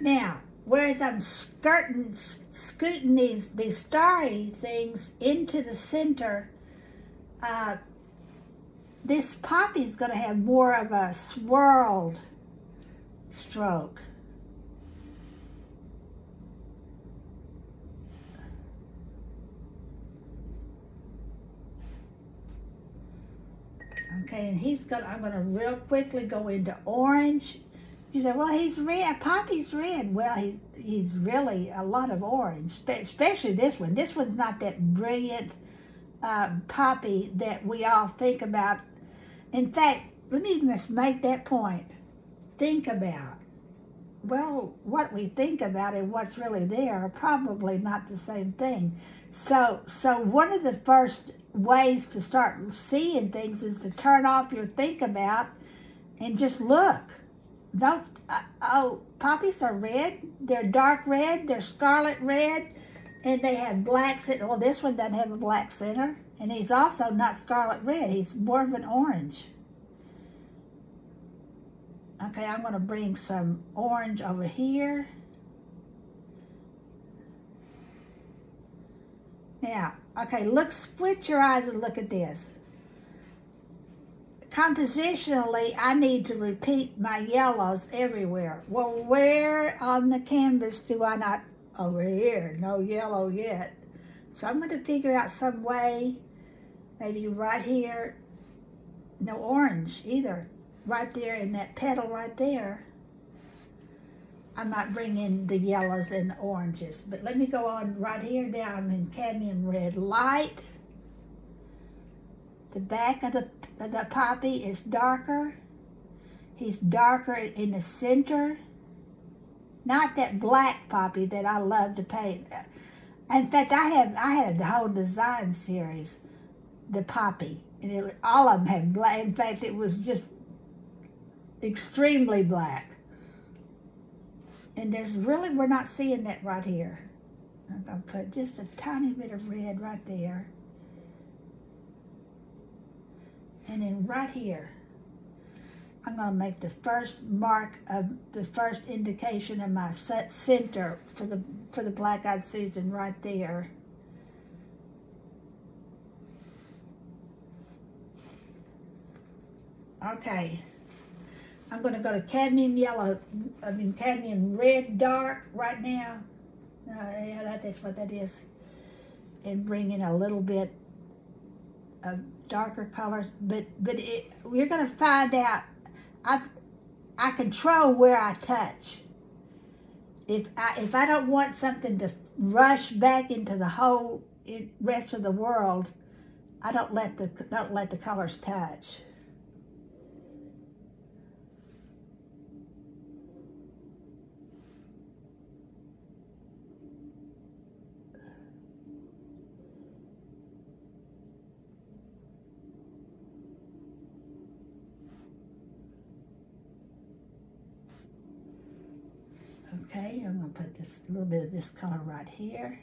Now, whereas I'm scooting these starry things into the center, this poppy is going to have more of a swirled stroke. Okay, and I'm going to real quickly go into orange. You say, well, he's red, poppy's red. Well, he's really a lot of orange, especially this one. This one's not that brilliant poppy that we all think about. In fact, let me just make that point. Think about, well, what we think about and what's really there are probably not the same thing. So one of the first ways to start seeing things is to turn off your think about and just look. Don't, poppies are red. They're dark red. They're scarlet red. And they have black center. Well, this one doesn't have a black center. And he's also not scarlet red. He's more of an orange. Okay, I'm going to bring some orange over here. Now, okay, squint your eyes and look at this. Compositionally, I need to repeat my yellows everywhere. Well, where on the canvas do I not? Over here, no yellow yet. So I'm going to figure out some way, maybe right here, no orange either. Right there in that petal right there. I might bring in the yellows and the oranges. But let me go on right here. Now I'm in cadmium red light. The back of the poppy is darker. He's darker in the center. Not that black poppy that I love to paint. In fact, I had the whole design series, the poppy. And all of them had black. In fact, it was just extremely black. And we're not seeing that right here. I'm going to put just a tiny bit of red right there. And then right here, I'm going to make the first mark of the first indication of my center for the black-eyed Susan right there. Okay. I'm going to go to cadmium red dark right now. Yeah, that's what that is. And bring in a little bit of darker colors. But we're going to find out. I control where I touch. If I don't want something to rush back into the whole rest of the world, I don't let the colors touch. Okay, I'm going to put a little bit of this color right here.